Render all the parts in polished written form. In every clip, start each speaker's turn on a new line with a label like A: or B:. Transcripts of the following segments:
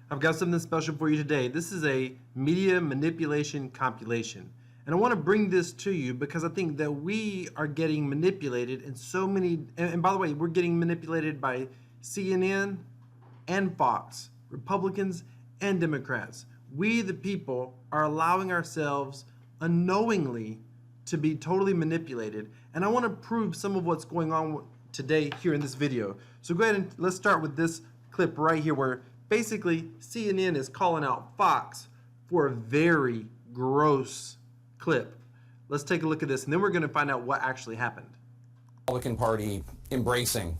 A: I've got something special for you today. This is a media manipulation compilation. And I want to bring this to you because I think that we are getting manipulated in so many, and by the way, we're getting manipulated by CNN and Fox, Republicans and Democrats. We, the people, are allowing ourselves unknowingly to be totally manipulated. And I want to prove some of what's going on today here in this video. So go ahead and let's start with this clip right here where basically CNN is calling out Fox for a very gross clip. Let's take a look at this and then we're going to find out what actually happened.
B: Republican Party embracing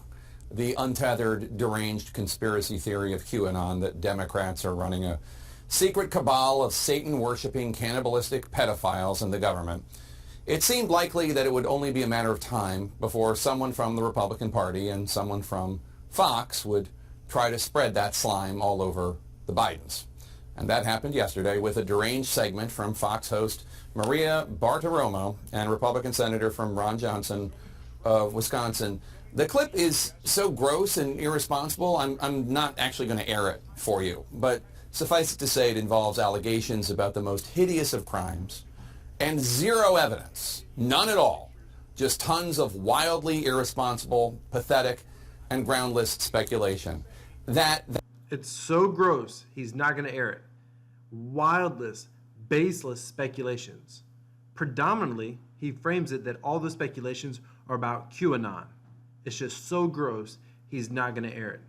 B: the untethered, deranged conspiracy theory of QAnon that Democrats are running a secret cabal of Satan-worshipping, cannibalistic pedophiles in the government. It seemed likely that it would only be a matter of time before someone from the Republican Party and someone from Fox would try to spread that slime all over the Bidens. And that happened yesterday with a deranged segment from Fox host Maria Bartiromo and Republican Senator from Ron Johnson of Wisconsin. The clip is so gross and irresponsible, I'm not actually going to air it for you. But suffice it to say, it involves allegations about the most hideous of crimes and zero evidence, none at all, just tons of wildly irresponsible, pathetic, and groundless speculation.
A: It's so gross, he's not going to air it. Wildless, baseless speculations. Predominantly, he frames it that all the speculations are about QAnon. It's just so gross, he's not going to air it.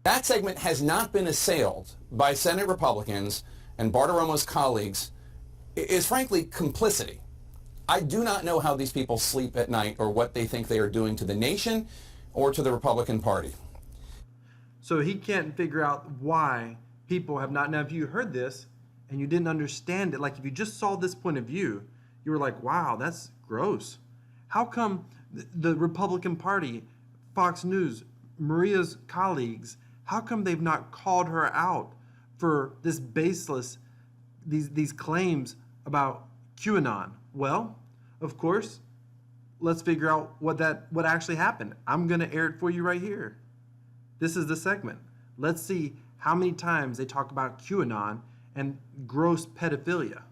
B: That segment has not been assailed by Senate Republicans and Bartiromo's colleagues is frankly complicity. I do not know how these people sleep at night or what they think they are doing to the nation or to the Republican Party.
A: So he can't figure out why people have not. Now, if you heard this and you didn't understand it, like if you just saw this point of view, you were like, wow, that's gross. How come the Republican Party, Fox News, Maria's colleagues, how come they've not called her out for this baseless, these claims about QAnon? Well, of course, let's figure out what actually happened. I'm going to air it for you right here. This is the segment. Let's see how many times they talk about QAnon and gross pedophilia.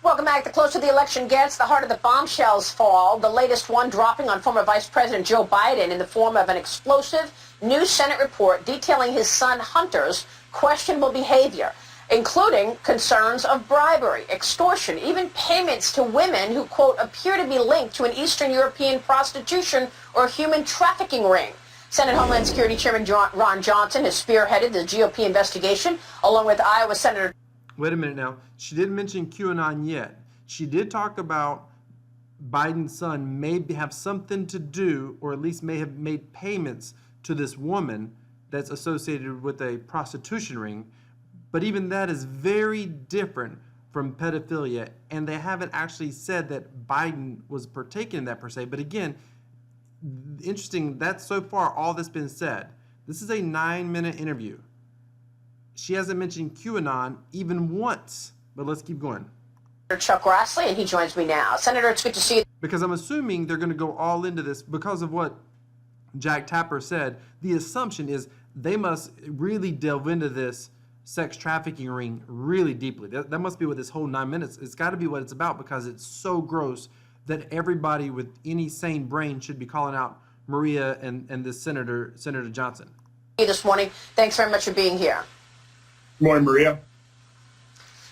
C: Welcome back. The closer the election gets, the harder the bombshells fall. The latest one dropping on former Vice President Joe Biden in the form of an explosive new Senate report detailing his son Hunter's questionable behavior, including concerns of bribery, extortion, even payments to women who, quote, appear to be linked to an Eastern European prostitution or human trafficking ring. Senate Homeland Security Chairman Ron Johnson has spearheaded the GOP investigation, along with Iowa Senator...
A: Wait a minute now. She didn't mention QAnon yet. She did talk about Biden's son may have something to do, or at least may have made payments to this woman that's associated with a prostitution ring. But even that is very different from pedophilia, and they haven't actually said that Biden was partaking in that per se. But again, interesting, that's so far all that's been said. This is a 9-minute interview. She hasn't mentioned QAnon even once, but let's keep going.
C: Chuck Grassley, and he joins me now. Senator, it's good to see you.
A: Because I'm assuming they're going to go all into this because of what Jack Tapper said. The assumption is they must really delve into this sex trafficking ring really deeply. That must be what this whole 9 minutes, it's got to be what it's about, because it's so gross that everybody with any sane brain should be calling out Maria and this Senator Johnson.
C: This morning, thanks very much for being here.
D: Good morning, Maria.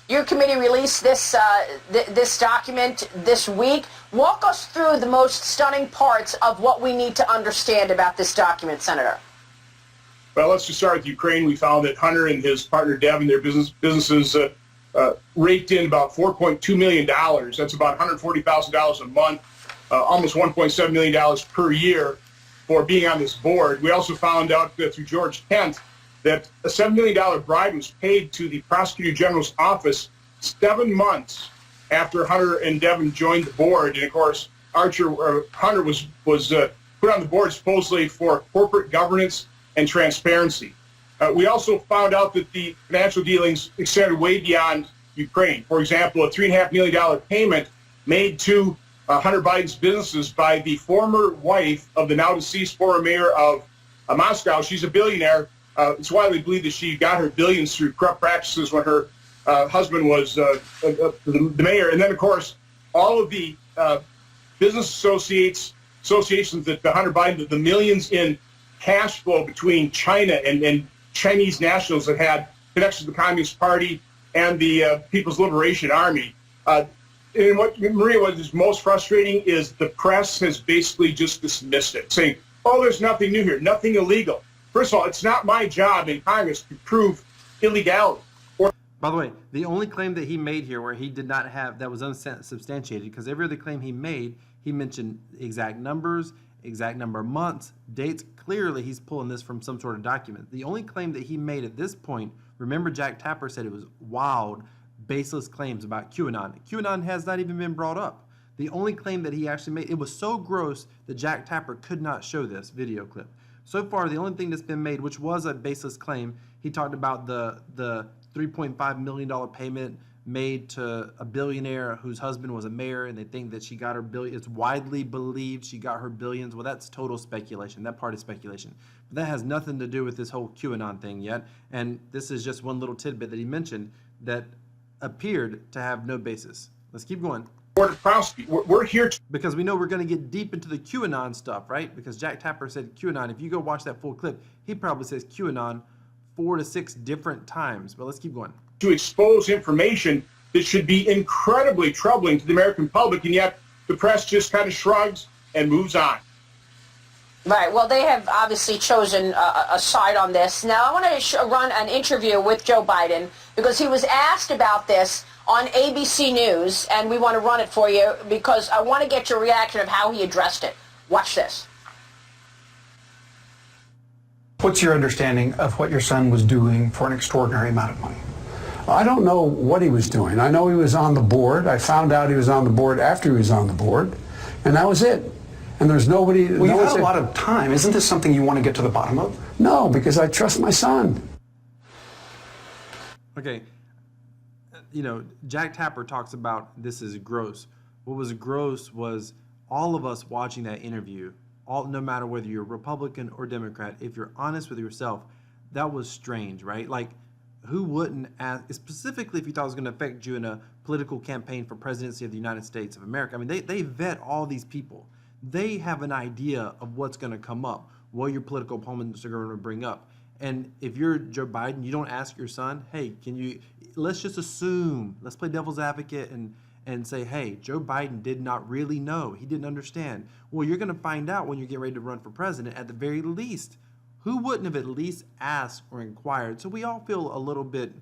C: Your committee released this this document this week. Walk us through the most stunning parts of what we need to understand about this document, Senator.
D: Well, let's just start with Ukraine. We found that Hunter and his partner Deb and their businesses raked in about $4.2 million. That's about $140,000 a month, almost $1.7 million per year for being on this board. We also found out that through George Kent that a $7 million bribe was paid to the Prosecutor General's office 7 months after Hunter and Devin joined the board. And of course, Hunter was put on the board supposedly for corporate governance and transparency. We also found out that the financial dealings extended way beyond Ukraine. For example, a $3.5 million payment made to Hunter Biden's businesses by the former wife of the now deceased former mayor of Moscow. She's a billionaire. It's widely believed that she got her billions through corrupt practices when her husband was the mayor. And then, of course, all of the business associations that Hunter Biden, the millions in cash flow between China and Chinese nationals that had connections to the Communist Party and the People's Liberation Army. And what, Maria, what is most frustrating is the press has basically just dismissed it, saying, oh, there's nothing new here, nothing illegal. First of all, it's not my job in Congress to prove illegality.
A: By the way, the only claim that he made here where he did not have, that was unsubstantiated, because every other claim he made, he mentioned exact numbers, exact number of months, dates. Clearly, he's pulling this from some sort of document. The only claim that he made at this point, remember Jack Tapper said it was wild, baseless claims about QAnon. QAnon has not even been brought up. The only claim that he actually made, it was so gross that Jack Tapper could not show this video clip. So far, the only thing that's been made, which was a baseless claim, he talked about the $3.5 million payment made to a billionaire whose husband was a mayor, and they think that she got her billion. It's widely believed she got her billions. Well, that's total speculation. That part is speculation. But that has nothing to do with this whole QAnon thing yet. And this is just one little tidbit that he mentioned that appeared to have no basis. Let's keep going.
D: We're here to...
A: Because we know we're going to get deep into the QAnon stuff, right? Because Jack Tapper said QAnon. If you go watch that full clip, he probably says QAnon 4 to 6 different times. But let's keep going.
D: To expose information that should be incredibly troubling to the American public, and yet the press just kind of shrugs and moves on.
C: Right. Well, they have obviously chosen a side on this. Now, I want to run an interview with Joe Biden because he was asked about this on ABC News, and we want to run it for you because I want to get your reaction of how he addressed it. Watch this.
E: What's your understanding of what your son was doing for an extraordinary amount of money?
F: I don't know what he was doing. I know he was on the board. I found out he was on the board after he was on the board, and that was it. And there's nobody...
E: Well, you've had a lot of time. Isn't this something you want to get to the bottom of?
F: No, because I trust my son.
A: Okay. You know, Jack Tapper talks about this is gross. What was gross was all of us watching that interview, no matter whether you're Republican or Democrat, if you're honest with yourself, that was strange, right? Like, who wouldn't ask, specifically if you thought it was going to affect you in a political campaign for presidency of the United States of America. I mean, they vet all these people. They have an idea of what's going to come up, what your political opponents are going to bring up. And if you're Joe Biden, you don't ask your son, hey, let's just assume, let's play devil's advocate and say, hey, Joe Biden did not really know. He didn't understand. Well, you're going to find out when you get ready to run for president at the very least. Who wouldn't have at least asked or inquired? So we all feel a little bit,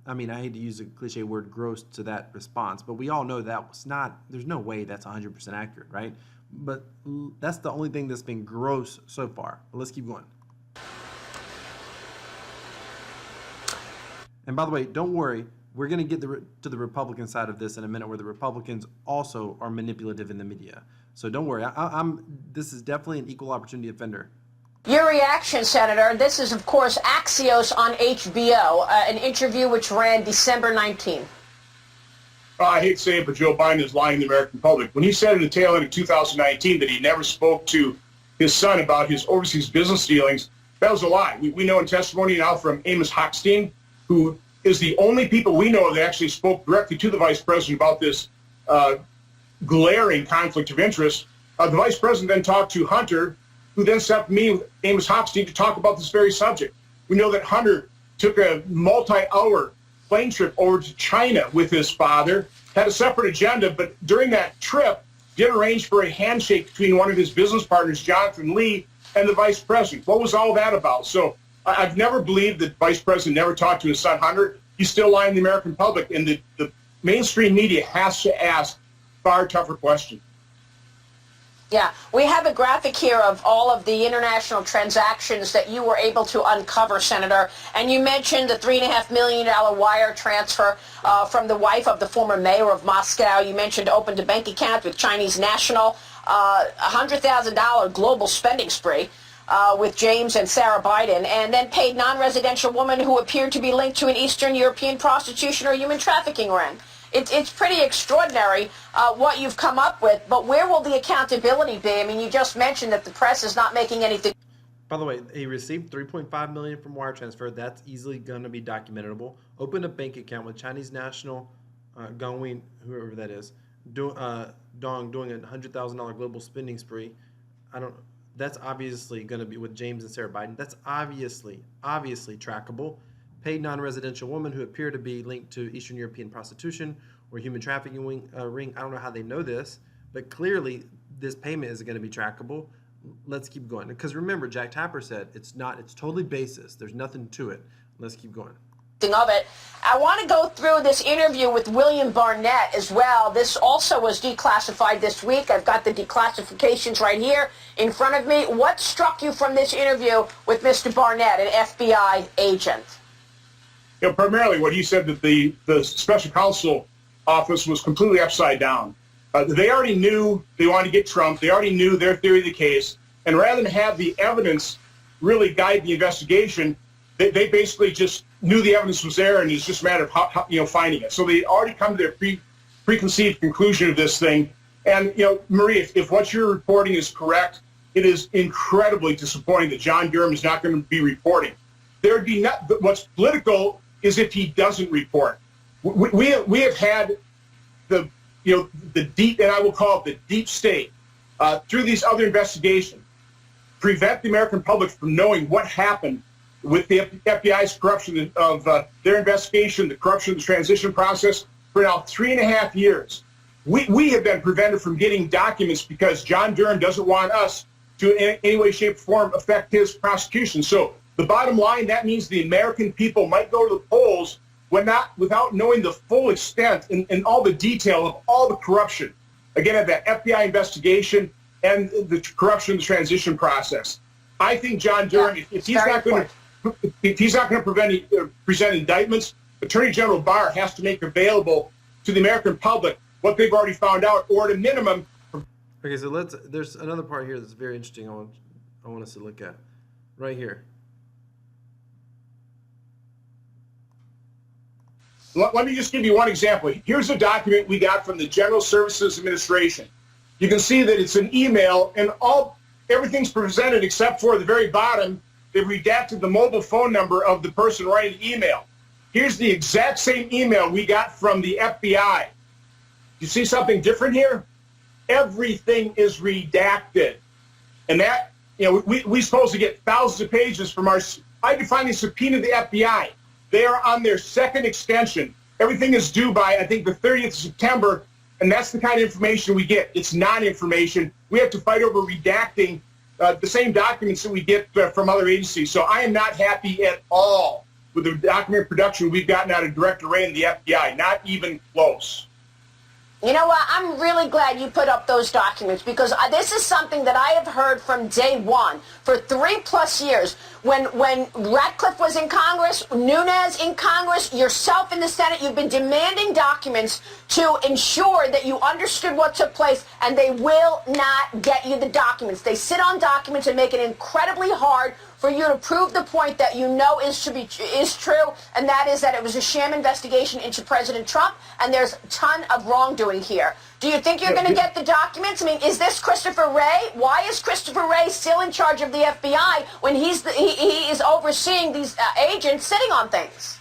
A: I mean, I hate to use a cliche word, gross to that response, but we all know that was not, there's no way that's 100% accurate, right? But that's the only thing that's been gross so far. But let's keep going. And by the way, don't worry. We're going to get to the Republican side of this in a minute, where the Republicans also are manipulative in the media. So don't worry. This is definitely an equal opportunity offender.
C: Your reaction, Senator. This is, of course, Axios on HBO, an interview which ran December 19th.
D: I hate to say it, but Joe Biden is lying to the American public. When he said in the tail end of 2019 that he never spoke to his son about his overseas business dealings, that was a lie. We know in testimony now from Amos Hochstein, who is the only people we know that actually spoke directly to the vice president about this glaring conflict of interest. The vice president then talked to Hunter, who then set up me with Amos Hochstein to talk about this very subject. We know that Hunter took a multi-hour plane trip over to China with his father, had a separate agenda, but during that trip did arrange for a handshake between one of his business partners, Jonathan Lee, and the vice president. What was all that about? So I've never believed that vice president never talked to his son Hunter. He's still lying to the American public, and the mainstream media has to ask far tougher questions.
C: Yeah, we have a graphic here of all of the international transactions that you were able to uncover, Senator. And you mentioned the $3.5 million wire transfer from the wife of the former mayor of Moscow. You mentioned opened a bank account with Chinese national, $100,000 global spending spree with James and Sarah Biden, and then paid non-residential woman who appeared to be linked to an Eastern European prostitution or human trafficking ring. it's pretty extraordinary what you've come up with. But where will the accountability be? I mean, you just mentioned that the press is not making anything.
A: By the way, he received $3.5 million from wire transfer. That's easily going to be documentable. Opened a bank account with Chinese national Gongwin, whoever that is, Dong doing a $100,000 global spending spree. That's obviously going to be with James and Sarah Biden. That's obviously trackable. Paid non-residential woman who appear to be linked to Eastern European prostitution or human trafficking ring. I don't know how they know this, but clearly this payment is going to be trackable. Let's keep going. Because remember, Jack Tapper said it's totally baseless. There's nothing to it. Let's keep going.
C: Of it. I want to go through this interview with William Barnett as well. This also was declassified this week. I've got the declassifications right here in front of me. What struck you from this interview with Mr. Barnett, an FBI agent?
D: Primarily what he said, that the special counsel office was completely upside down. They already knew they wanted to get Trump. They already knew their theory of the case. And rather than have the evidence really guide the investigation, they basically just knew the evidence was there, and it's just a matter of how finding it. So they already come to their preconceived conclusion of this thing. And, Marie, if what you're reporting is correct, it is incredibly disappointing that John Durham is not going to be reporting. What's political is if he doesn't report. We have had the deep, and I will call it the deep state, through these other investigations, prevent the American public from knowing what happened with the FBI's corruption of their investigation, the corruption of the transition process, for now 3.5 years. We have been prevented from getting documents because John Durham doesn't want us to in any way, shape, or form affect his prosecution. So the bottom line, that means the American people might go to the polls without knowing the full extent and all the detail of all the corruption, again, of that FBI investigation and the corruption of the transition process. I think John Durham, if he's not going to present indictments, Attorney General Barr has to make available to the American public what they've already found out, or at a minimum.
A: Okay, so there's another part here that's very interesting I want us to look at right here.
D: Let me just give you one example. Here's a document we got from the General Services Administration. You can see that it's an email, and everything's presented except for the very bottom. They've redacted the mobile phone number of the person writing the email. Here's the exact same email we got from the FBI. You see something different here? Everything is redacted. And that, we're supposed to get thousands of pages from I had to finally subpoena the FBI. They are on their second extension. Everything is due by, I think, the 30th of September, and that's the kind of information we get. It's non-information. We have to fight over redacting the same documents that we get from other agencies. So I am not happy at all with the document production we've gotten out of Director Wray and the FBI. Not even close.
C: You know what? I'm really glad you put up those documents, because this is something that I have heard from day one for 3+ years. When Ratcliffe was in Congress, Nunes in Congress, yourself in the Senate, you've been demanding documents to ensure that you understood what took place, and they will not get you the documents. They sit on documents and make it incredibly hard for you to prove the point that you know is true, and that is that it was a sham investigation into President Trump, and there's a ton of wrongdoing here. Do you think you're going to get the documents? I mean, is this Christopher Wray? Why is Christopher Wray still in charge of the FBI when he is overseeing these agents sitting on things?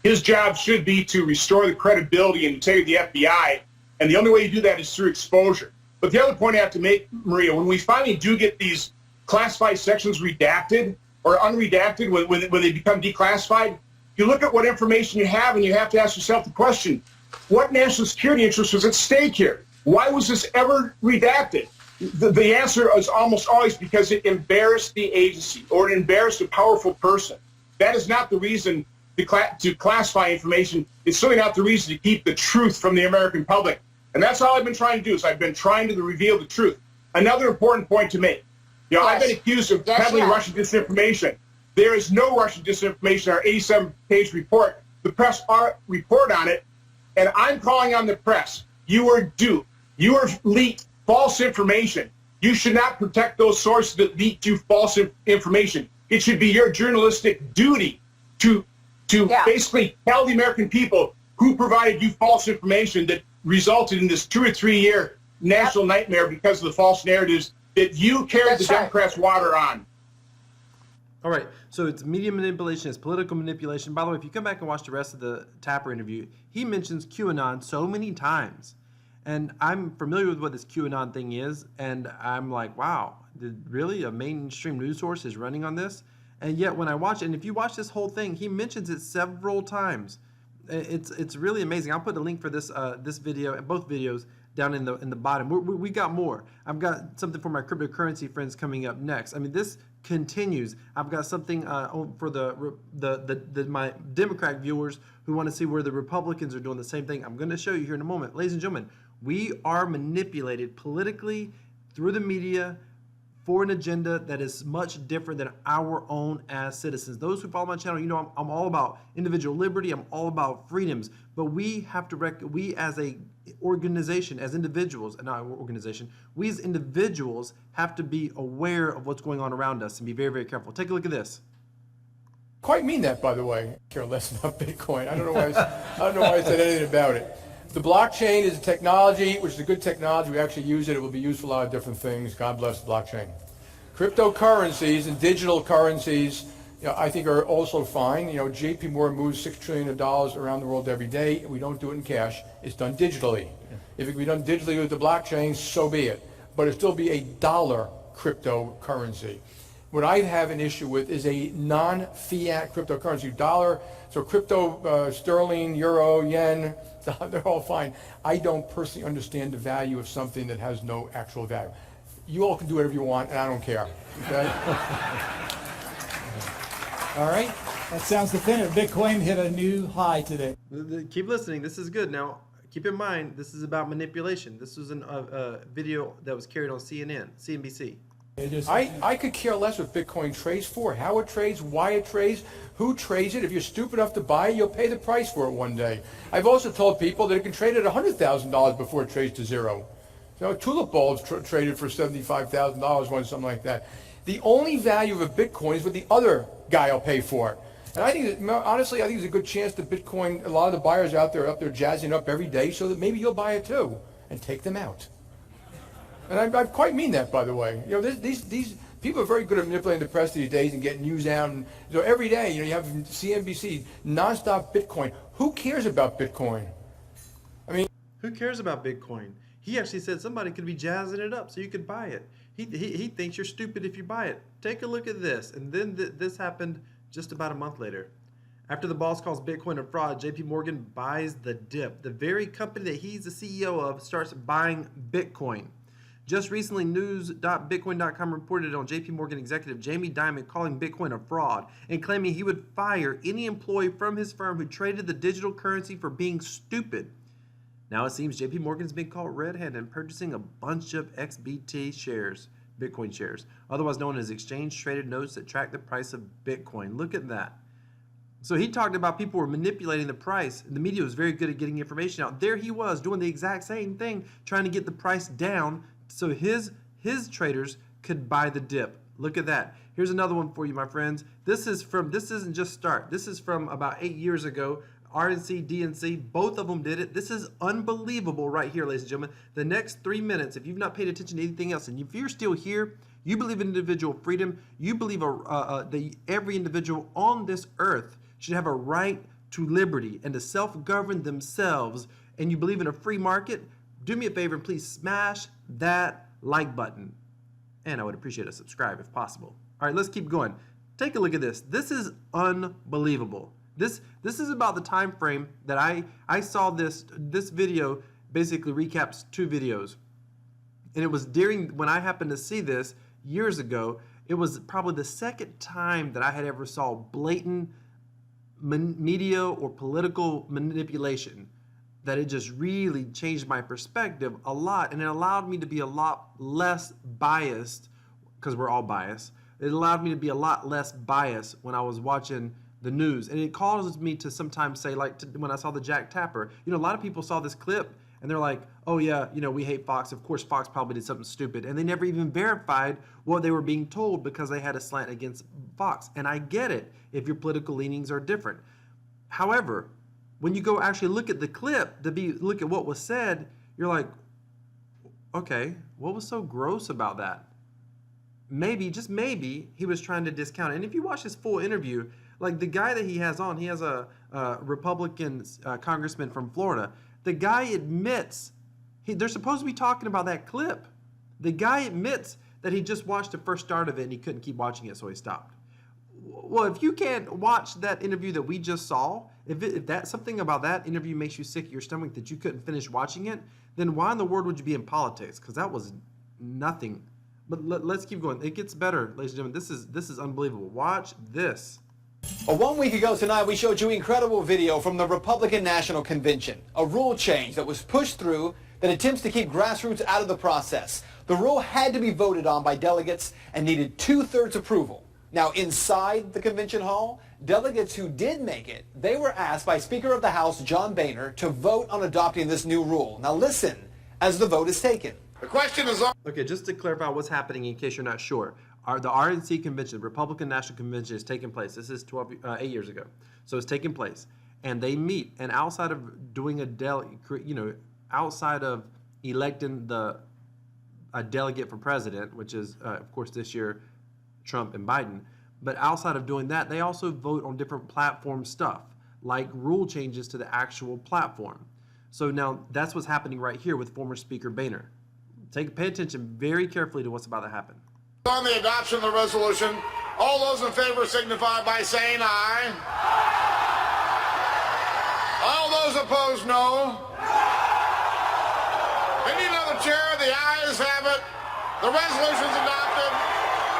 D: His job should be to restore the credibility and integrity of the FBI, and the only way you do that is through exposure. But the other point I have to make, Maria, when we finally do get these classified sections redacted or unredacted when they become declassified, you look at what information you have, and you have to ask yourself the question, what national security interest was at stake here? Why was this ever redacted? The answer is almost always because it embarrassed the agency or it embarrassed a powerful person. That is not the reason to classify information. It's certainly not the reason to keep the truth from the American public. And that's all I've been trying to do, is I've been trying to reveal the truth. Another important point to make. Yes. I've been accused of peddling Russian disinformation. There is no Russian disinformation in our 87-page report. The press report on it, and I'm calling on the press. You are duped. You are leaked false information. You should not protect those sources that leaked you false information. It should be your journalistic duty to basically tell the American people who provided you false information that resulted in this 2 or 3 year national nightmare because of the false narratives that you carried the Democrats' water on.
A: All right, so it's media manipulation, it's political manipulation. By the way, if you come back and watch the rest of the Tapper interview, he mentions QAnon so many times. And I'm familiar with what this QAnon thing is, and I'm like, wow, really a mainstream news source is running on this? And yet when I watch it, and if you watch this whole thing, he mentions it several times. It's really amazing. I'll put the link for this this video, both videos, down in the bottom. We got more. I've got something for my cryptocurrency friends coming up next. I mean, this continues. I've got something for my Democrat viewers who want to see where the Republicans are doing the same thing. I'm going to show you here in a moment. Ladies and gentlemen, we are manipulated politically through the media for an agenda that is much different than our own as citizens. Those who follow my channel, you know I'm all about individual liberty. I'm all about freedoms. But we have to we as a organization, as individuals, and not an organization, we as individuals have to be aware of what's going on around us and be very, very careful. Take a look at this.
G: Quite mean that, by the way. I care less about Bitcoin. I don't know why I said anything about it. The blockchain is a technology, which is a good technology. We actually use it. It will be used for a lot of different things. God bless the blockchain. Cryptocurrencies and digital currencies, I think are also fine. JP Morgan moves $6 trillion around the world every day. We don't do it in cash. It's done digitally. If it can be done digitally with the blockchain, so be it. But it'll still be a dollar cryptocurrency. What I have an issue with is a non-fiat cryptocurrency. Dollar, so crypto, sterling, euro, yen, they're all fine. I don't personally understand the value of something that has no actual value. You all can do whatever you want, and I don't care. Okay?
H: All right. That sounds definitive. Bitcoin hit a new high today.
A: Keep listening. This is good. Now, keep in mind, this is about manipulation. This was a video that was carried on CNN, CNBC.
G: I could care less what Bitcoin trades for, how it trades, why it trades, who trades it. If you're stupid enough to buy it, you'll pay the price for it one day. I've also told people that it can trade at $100,000 before it trades to zero. Tulip bulbs traded for $75,000 once, something like that. The only value of a Bitcoin is what the other guy will pay for it. And I think, honestly, I think there's a good chance that Bitcoin, a lot of the buyers out there are up there jazzing up every day so that maybe you'll buy it too and take them out. And I quite mean that, by the way. These people are very good at manipulating the press these days and getting news out. And so every day, you have CNBC, nonstop Bitcoin. Who cares about Bitcoin? I mean,
A: who cares about Bitcoin? He actually said somebody could be jazzing it up so you could buy it. He thinks you're stupid if you buy it. Take a look at this. And then this happened just about a month later. After the boss calls Bitcoin a fraud, JP Morgan buys the dip. The very company that he's the CEO of starts buying Bitcoin. Just recently, news.bitcoin.com reported on JP Morgan executive Jamie Dimon calling Bitcoin a fraud and claiming he would fire any employee from his firm who traded the digital currency for being stupid. Now it seems JP Morgan's been caught red-handed in purchasing a bunch of XBT shares, Bitcoin shares, otherwise known as exchange-traded notes that track the price of Bitcoin. Look at that. So he talked about people were manipulating the price. The media was very good at getting information out. There he was doing the exact same thing, trying to get the price down so his traders could buy the dip. Look at that. Here's another one for you, my friends. This isn't just Start. This is from about 8 years ago. RNC DNC, both of them did it. This is unbelievable right here, ladies and gentlemen. The next 3 minutes, if you've not paid attention to anything else, and if you're still here, you believe in individual freedom, you believe that every individual on this earth should have a right to liberty and to self-govern themselves, and you believe in a free market, do me a favor and please smash that like button. And I would appreciate a subscribe if possible. All right, let's keep going. Take a look at this. This is unbelievable. This is about the time frame that I saw this video basically recaps 2 videos. And it was when I happened to see this years ago. It was probably the second time that I had ever saw blatant media or political manipulation, that it just really changed my perspective a lot, and it allowed me to be a lot less biased, because we're all biased. It allowed me to be a lot less biased when I was watching the news, and it causes me to sometimes say, like when I saw the Jack Tapper, a lot of people saw this clip and they're like, oh yeah, we hate Fox. Of course, Fox probably did something stupid, and they never even verified what they were being told because they had a slant against Fox. And I get it if your political leanings are different. However, when you go actually look at the clip, look at what was said, you're like, okay, what was so gross about that? Maybe, just maybe, he was trying to discount it. And if you watch his full interview, like the guy that he has on, he has a Republican congressman from Florida. The guy admits, they're supposed to be talking about that clip. The guy admits that he just watched the first start of it and he couldn't keep watching it, so he stopped. Well, if you can't watch that interview that we just saw, if that something about that interview makes you sick at your stomach that you couldn't finish watching it, then why in the world would you be in politics? Because that was nothing. But let's keep going. It gets better, ladies and gentlemen. This is unbelievable. Watch this.
I: Well, 1 week ago tonight, we showed you incredible video from the Republican National Convention, a rule change that was pushed through that attempts to keep grassroots out of the process. The rule had to be voted on by delegates and needed 2/3 approval. Now, inside the convention hall, delegates who did make it, they were asked by Speaker of the House John Boehner to vote on adopting this new rule. Now listen as the vote is taken.
D: The question is on.
A: Okay, just to clarify what's happening in case you're not sure. The RNC convention, Republican National Convention, is taking place. This is 8 years ago. So it's taking place. And they meet, and outside of doing outside of electing a delegate for president, which is, of course, this year, Trump and Biden, but outside of doing that, they also vote on different platform stuff, like rule changes to the actual platform. So now that's what's happening right here with former Speaker Boehner. Pay attention very carefully to what's about to happen.
J: On the adoption of the resolution, all those in favor signify by saying aye. All those opposed, no. Opinion of the chair, the ayes have it. The resolution is adopted.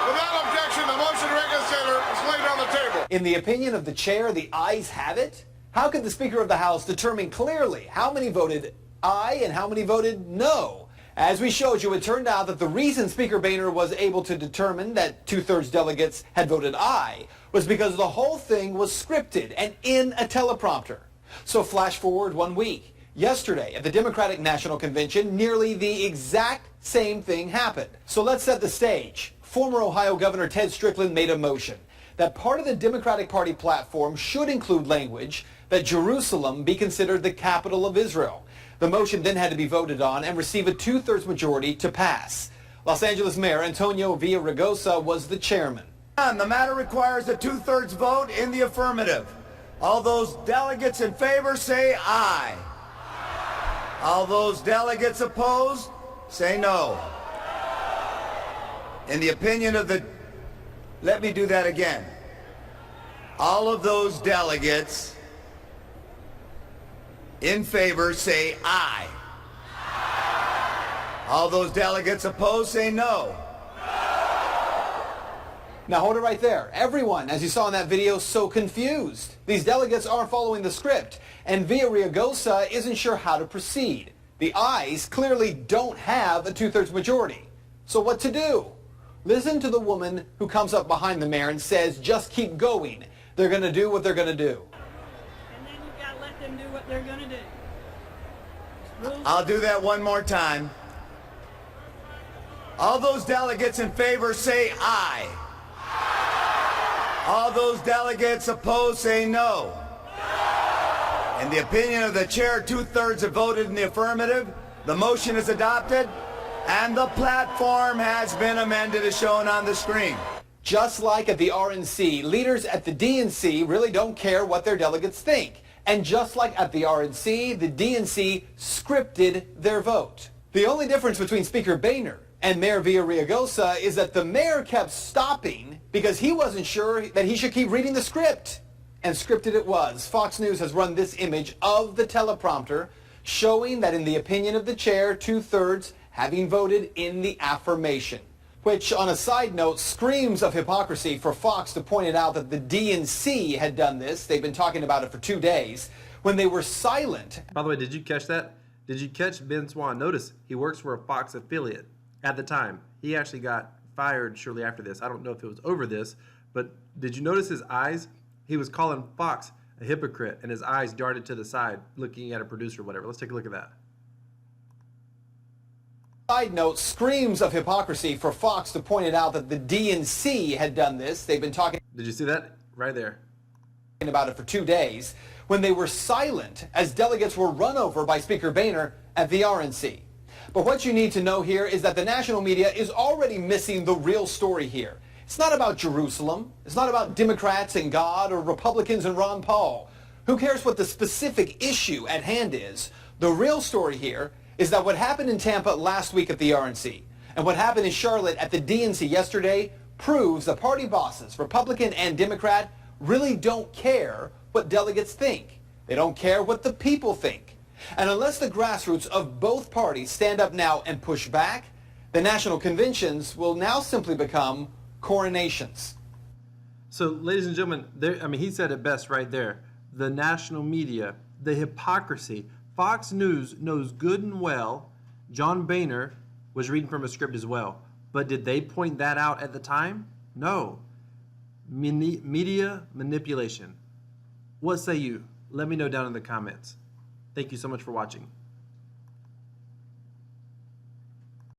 J: Without objection, the motion to reconsider is laid on the table.
I: In the opinion of the chair, the ayes have it? How could the Speaker of the House determine clearly how many voted aye and how many voted no? As we showed you, it turned out that the reason Speaker Boehner was able to determine that 2/3 delegates had voted aye was because the whole thing was scripted and in a teleprompter. So flash forward 1 week. Yesterday at the Democratic National Convention, nearly the exact same thing happened. So let's set the stage. Former Ohio Governor Ted Strickland made a motion that part of the Democratic Party platform should include language that Jerusalem be considered the capital of Israel. The motion then had to be voted on and receive a 2/3 majority to pass. Los Angeles Mayor Antonio Villaraigosa was the chairman.
K: The matter requires a 2/3 vote in the affirmative. All those delegates in favor say aye. All those delegates opposed say no. In the opinion of the... Let me do that again. All of those delegates in favor say aye. All those delegates opposed say no.
I: Now hold it right there. Everyone, as you saw in that video, so confused. These delegates aren't following the script, and Villaraigosa isn't sure how to proceed. The ayes clearly don't have a 2/3 majority. So what to do? Listen to the woman who comes up behind the mayor and says, just keep going. They're going to do what they're going to do.
L: And then you've got to let them do what they're going to do.
K: I'll do that one more time. All those delegates in favor say aye. All those delegates opposed say no. In the opinion of the chair, 2/3 have voted in the affirmative. The motion is adopted, and the platform has been amended as shown on the screen.
I: Just like at the RNC, leaders at the DNC really don't care what their delegates think. And just like at the RNC, the DNC scripted their vote. The only difference between Speaker Boehner and Mayor Villaraigosa is that the mayor kept stopping because he wasn't sure that he should keep reading the script. And scripted it was. Fox News has run this image of the teleprompter showing that in the opinion of the chair, 2/3 having voted in the affirmation. Which, on a side note, screams of hypocrisy for Fox to point it out that the DNC had done this. They've been talking about it for 2 days when they were silent.
A: By the way, did you catch that? Did you catch Ben Swan? Notice he works for a Fox affiliate at the time. He actually got fired shortly after this. I don't know if it was over this, but did you notice his eyes? He was calling Fox a hypocrite, and his eyes darted to the side, looking at a producer or whatever. Let's take a look at that.
I: Side note, screams of hypocrisy for Fox to point it out that the DNC had done this. They've been talking.
A: Did you see that? Right there.
I: about it for 2 days when they were silent as delegates were run over by Speaker Boehner at the RNC. But what you need to know here is that the national media is already missing the real story here. It's not about Jerusalem. It's not about Democrats and God or Republicans and Ron Paul. Who cares what the specific issue at hand is? The real story here is that what happened in Tampa last week at the RNC and what happened in Charlotte at the DNC yesterday proves the party bosses, Republican and Democrat, really don't care what delegates think. They don't care what the people think. And unless the grassroots of both parties stand up now and push back, the national conventions will now simply become coronations.
A: So, ladies and gentlemen, he said it best right there. The national media, the hypocrisy. Fox News knows good and well John Boehner was reading from a script as well. But did they point that out at the time? No. Media manipulation. What say you? Let me know down in the comments. Thank you so much for watching.